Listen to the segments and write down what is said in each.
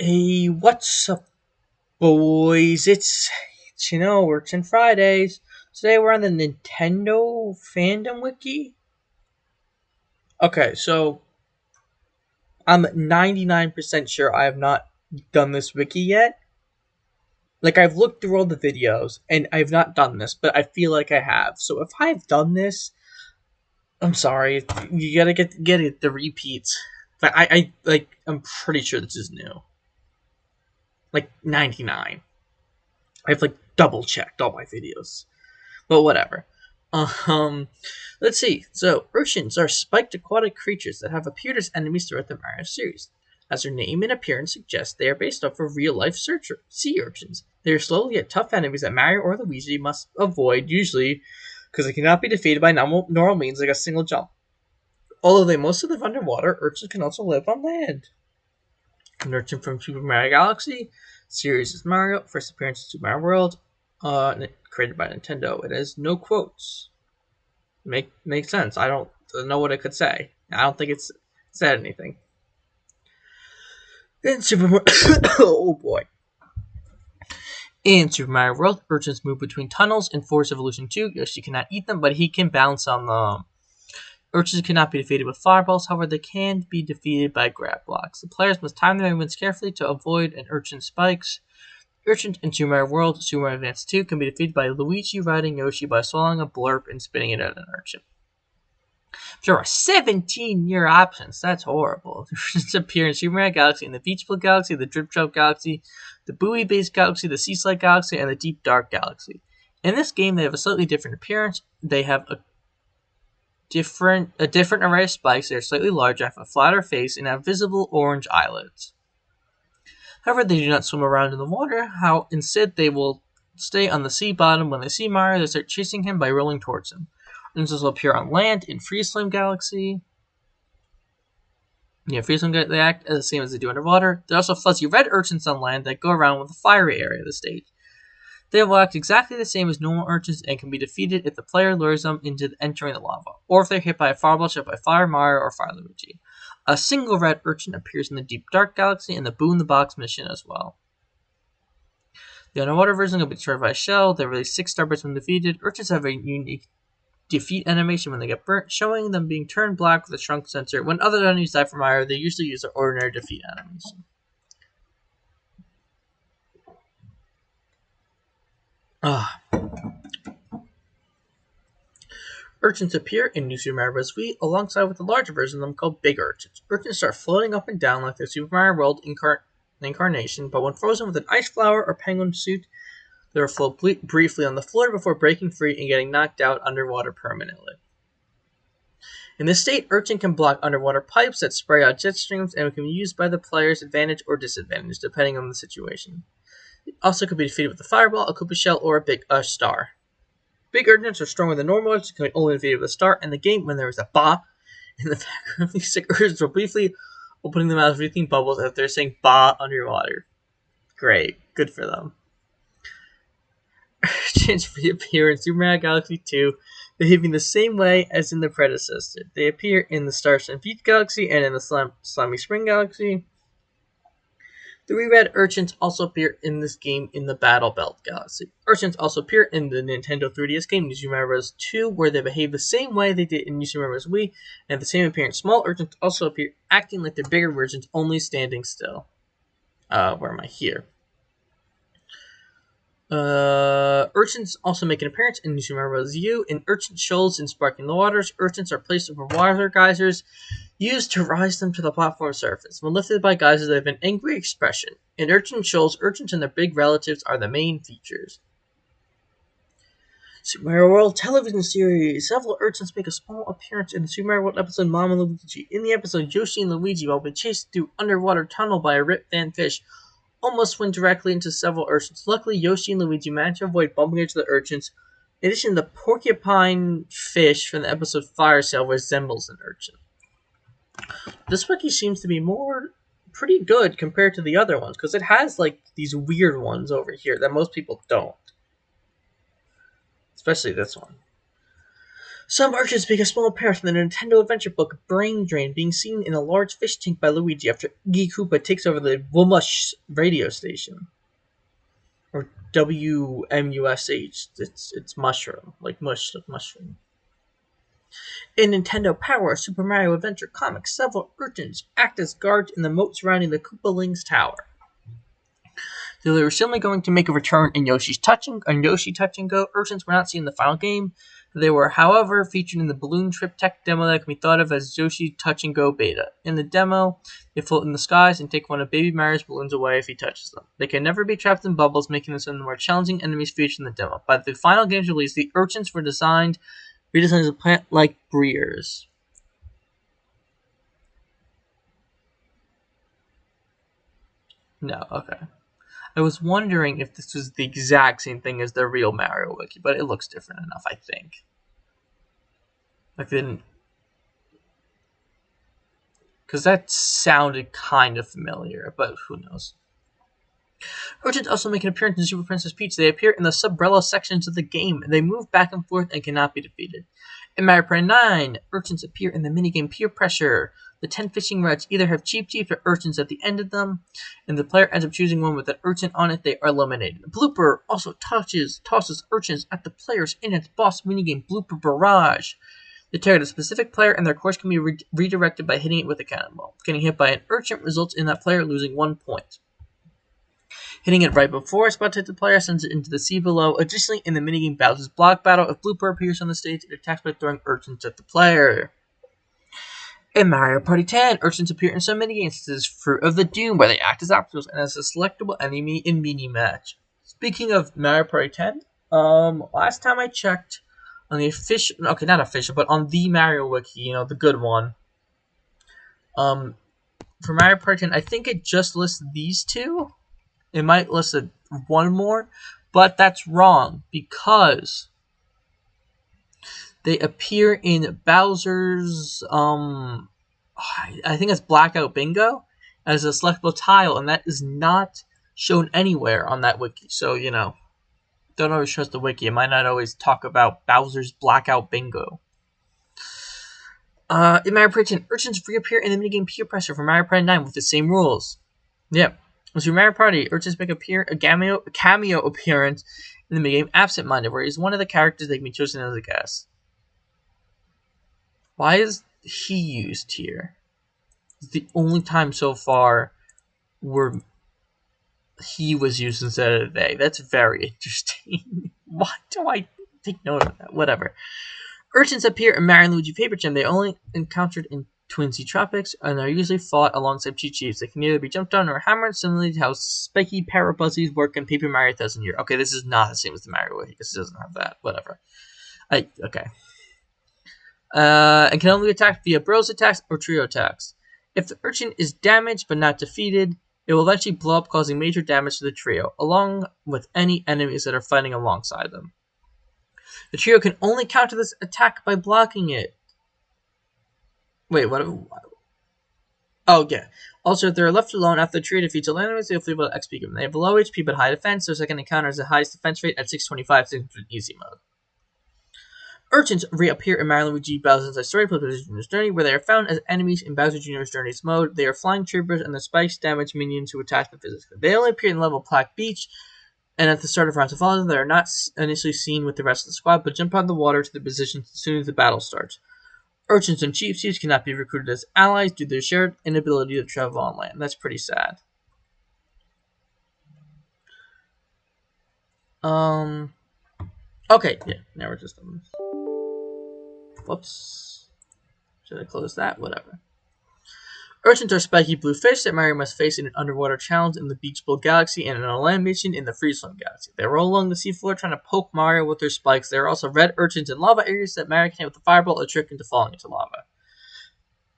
Hey, what's up, boys? It's Urchin Fridays. Today we're on the Nintendo Fandom Wiki. Okay, so I'm 99% sure I have not done this wiki yet. Like, I've looked through all the videos, and I've not done this, but I feel like I have. So if I've done this, I'm sorry. You gotta get it, the repeats. But I'm pretty sure this is new. Like, 99. I've, double checked all my videos. But whatever. Um, let's see. So, Urchins are spiked aquatic creatures that have appeared as enemies throughout the Mario series. As their name and appearance suggest, they are based off of real-life sea urchins. They are slow yet tough enemies that Mario or Luigi must avoid, usually because they cannot be defeated by normal means like a single jump. Although they mostly live underwater, urchins can also live on land. An urchin from Super Mario Galaxy series is Mario, first appearance in Super Mario World, created by Nintendo. It has no quotes. Makes sense. I don't know what it could say. I don't think it's said anything. In Super Mario, oh boy. In Super Mario World, urchins move between tunnels. In Force Evolution 2, Yoshi cannot eat them, but he can bounce on them. Urchins cannot be defeated with fireballs, however they can be defeated by grab blocks. The players must time their movements carefully to avoid an urchin spikes. Urchin in Super Mario World, Super Mario Advance 2 can be defeated by Luigi riding Yoshi by swallowing a blurb and spitting it at an urchin. There are 17 year options. That's horrible. Urchins appear in Super Mario Galaxy, in the Beach Blue Galaxy, the Drip Drop Galaxy, the Buoy Base Galaxy, the Sea Slide Galaxy, and the Deep Dark Galaxy. In this game, they have a slightly different appearance. They have a different array of spikes. They are slightly larger, have a flatter face, and have visible orange eyelids. However, they do not swim around in the water. Instead, they will stay on the sea bottom. When they see Mario, they start chasing him by rolling towards him. Urchins will appear on land in Freeze Flame Galaxy. Freeze Flame they act the same as they do underwater. There are also fuzzy red urchins on land that go around with the fiery area of the stage. They will act exactly the same as normal urchins and can be defeated if the player lures them into entering the lava, or if they're hit by a fireball shot by Fire Mario or Fire Luigi. A single red urchin appears in the Deep Dark Galaxy and the Boo in the Box mission as well. The underwater version will be destroyed by a shell. They release 6 starbits when defeated. Urchins have a unique defeat animation when they get burnt, showing them being turned black with a shrunk sensor. When other enemies die from fire, they usually use their ordinary defeat animation. Urchins appear in New Super Mario Bros. Wii alongside with a larger version of them called Big Urchins. Urchins start floating up and down like their Super Mario World incarnation, but when frozen with an ice flower or penguin suit, they will float briefly on the floor before breaking free and getting knocked out underwater permanently. In this state, Urchin can block underwater pipes that spray out jet streams and can be used by the player's advantage or disadvantage, depending on the situation. It also could be defeated with a fireball, a Koopa shell, or a big star. Big urchins are stronger than normal urchins, can be only defeated with a star. In the game, when there is a ba in the background, these sick urchins will briefly opening their mouths, breathing bubbles as they're saying ba underwater. Great. Good for them. Urchins reappear in Super Mario Galaxy 2, behaving the same way as in the predecessor. They appear in the Starshine Beach Galaxy and in the Slimy Spring Galaxy. The Red Urchins also appear in this game in the Battle Belt Galaxy. Urchins also appear in the Nintendo 3DS game New Super Mario Bros. 2, where they behave the same way they did in New Super Mario Bros. Wii, and have the same appearance. Small urchins also appear acting like they're bigger versions, only standing still. Where am I? Here. Urchins also make an appearance in New Super Mario Bros. U. In Urchin Shoals in Sparkling Waters, urchins are placed over water geysers used to rise them to the platform surface. When lifted by geysers, they have an angry expression. In Urchin Shoals, urchins and their big relatives are the main features. Super Mario World television series. Several urchins make a small appearance in the Super Mario World episode Mom and Luigi. In the episode, Yoshi and Luigi, while being chased through underwater tunnel by a Rip Van Fish, almost went directly into several urchins. Luckily, Yoshi and Luigi managed to avoid bumping into the urchins. In addition, the porcupine fish from the episode Fire Sail resembles an urchin. This wiki seems to be pretty good compared to the other ones, because it has these weird ones over here that most people don't. Especially this one. Some urchins make a small appearance in the Nintendo Adventure book Brain Drain, being seen in a large fish tank by Luigi after Iggy Koopa takes over the Wumush radio station. Or WMUSH. It's mushroom. Like mushroom. In Nintendo Power Super Mario Adventure comics, several urchins act as guards in the moat surrounding the Koopaling's tower. So they were certainly going to make a return in Yoshi Touch and Go. Urchins were not seen in the final game. They were, however, featured in the Balloon Trip Tech demo that can be thought of as Yoshi Touch and Go beta. In the demo, they float in the skies and take one of Baby Mario's balloons away if he touches them. They can never be trapped in bubbles, making them some of the more challenging enemies featured in the demo. By the final game's release, the urchins were redesigned as plant-like breers. No, okay. I was wondering if this was the exact same thing as the real Mario Wiki, but it looks different enough, I think. Like, didn't... Because that sounded kind of familiar, but who knows. Urchins also make an appearance in Super Princess Peach. They appear in the Subrella sections of the game. They move back and forth and cannot be defeated. In Mario Party 9, urchins appear in the minigame Peer Pressure. The 10 fishing rods either have Cheep Cheeps or urchins at the end of them, and the player ends up choosing one with an urchin on it. They are eliminated. Blooper also tosses urchins at the players in its boss minigame Blooper Barrage. They target a specific player, and their course can be redirected by hitting it with a cannonball. Getting hit by an urchin results in that player losing 1 point. Hitting it right before a spot to hit the player sends it into the sea below. Additionally, in the minigame Bowser's Block Battle, if Blooper appears on the stage, it attacks by throwing urchins at the player. In Mario Party 10, urchins appear in some minigames such as Fruit of the Doom, where they act as obstacles and as a selectable enemy in mini-match. Speaking of Mario Party 10, last time I checked on the official, okay, not official, but on the Mario Wiki, the good one, for Mario Party 10, I think it just lists these two. It might list one more, but that's wrong because they appear in Bowser's, I think it's Blackout Bingo, as a selectable tile, and that is not shown anywhere on that wiki. So, don't always trust the wiki. It might not always talk about Bowser's Blackout Bingo. In Mario Party 10, urchins reappear in the minigame Peer Pressure for Mario Party 9 with the same rules. Yep. So Mario Party, urchins make a cameo appearance in the minigame Absent Minded, where he's one of the characters that can be chosen as a guest. Why is he used here? It's the only time so far where he was used instead of they. That's very interesting. Why do I take note of that? Whatever. Urchins appear in Mario and Luigi Paper Jam. They only encountered in Twin Sea Tropics, and are usually fought alongside Cheep Cheeps. They can either be jumped on or hammered, similarly to how spiky Parabuzzies work in Paper Mario 1000 Year. Okay, this is not the same as the Mario Wiki, because it doesn't have that. Whatever. Okay. And can only be attacked via Bros attacks or Trio attacks. If the urchin is damaged but not defeated, it will eventually blow up, causing major damage to the trio, along with any enemies that are fighting alongside them. The trio can only counter this attack by blocking it. Wait, what? Oh, yeah. Also, if they're left alone after the trio defeats all enemies, they'll feel about XP given. They have low HP but high defense, so second encounter has the highest defense rate at 625 in easy mode. Urchins reappear in Mario & Luigi Bowser's Story plus Bowser Jr.'s Journey, where they are found as enemies in Bowser Jr.'s Journey's mode. They are flying troopers and the spikes damage minions who attack them physically. They only appear in level Plaque Beach and at the start of rounds of follow. They are not initially seen with the rest of the squad, but jump out of the water to the positions as soon as the battle starts. Urchins and Cheep Cheeps cannot be recruited as allies due to their shared inability to travel on land. That's pretty sad. Okay, yeah, now we're just on this. Whoops. Should I close that? Whatever. Urchins are spiky blue fish that Mario must face in an underwater challenge in the Beach Bowl Galaxy and in a land mission in the Freezone Galaxy. They roll along the seafloor trying to poke Mario with their spikes. There are also red urchins in lava areas that Mario can hit with a fireball or trick into falling into lava.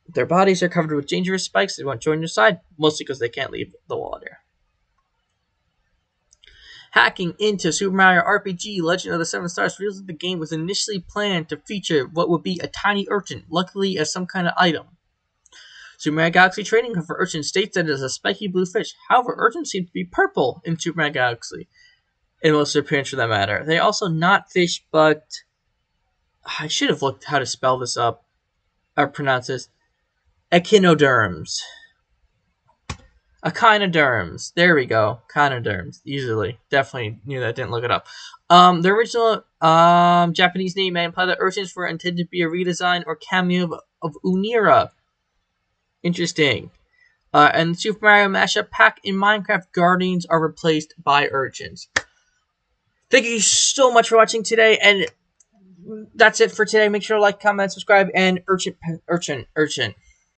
Their bodies are covered with dangerous spikes. They won't join your side, mostly because they can't leave the water. Hacking into Super Mario RPG Legend of the Seven Stars reveals that the game was initially planned to feature what would be a tiny urchin, luckily as some kind of item. Super Mario Galaxy Trading Card for Urchin states that it is a spiky blue fish. However, urchins seem to be purple in Super Mario Galaxy, in most of their appearance for that matter. They are also not fish, but I should have looked how to spell this up or pronounce this. Echinoderms. Echinoderms. There we go. Echinoderms. Easily. Definitely knew that. Didn't look it up. The original Japanese name and imply that urchins were intended to be a redesign or cameo of Unira. Interesting. And Super Mario Mashup Pack in Minecraft Guardians are replaced by urchins. Thank you so much for watching today, and that's it for today. Make sure to like, comment, subscribe, and urchin.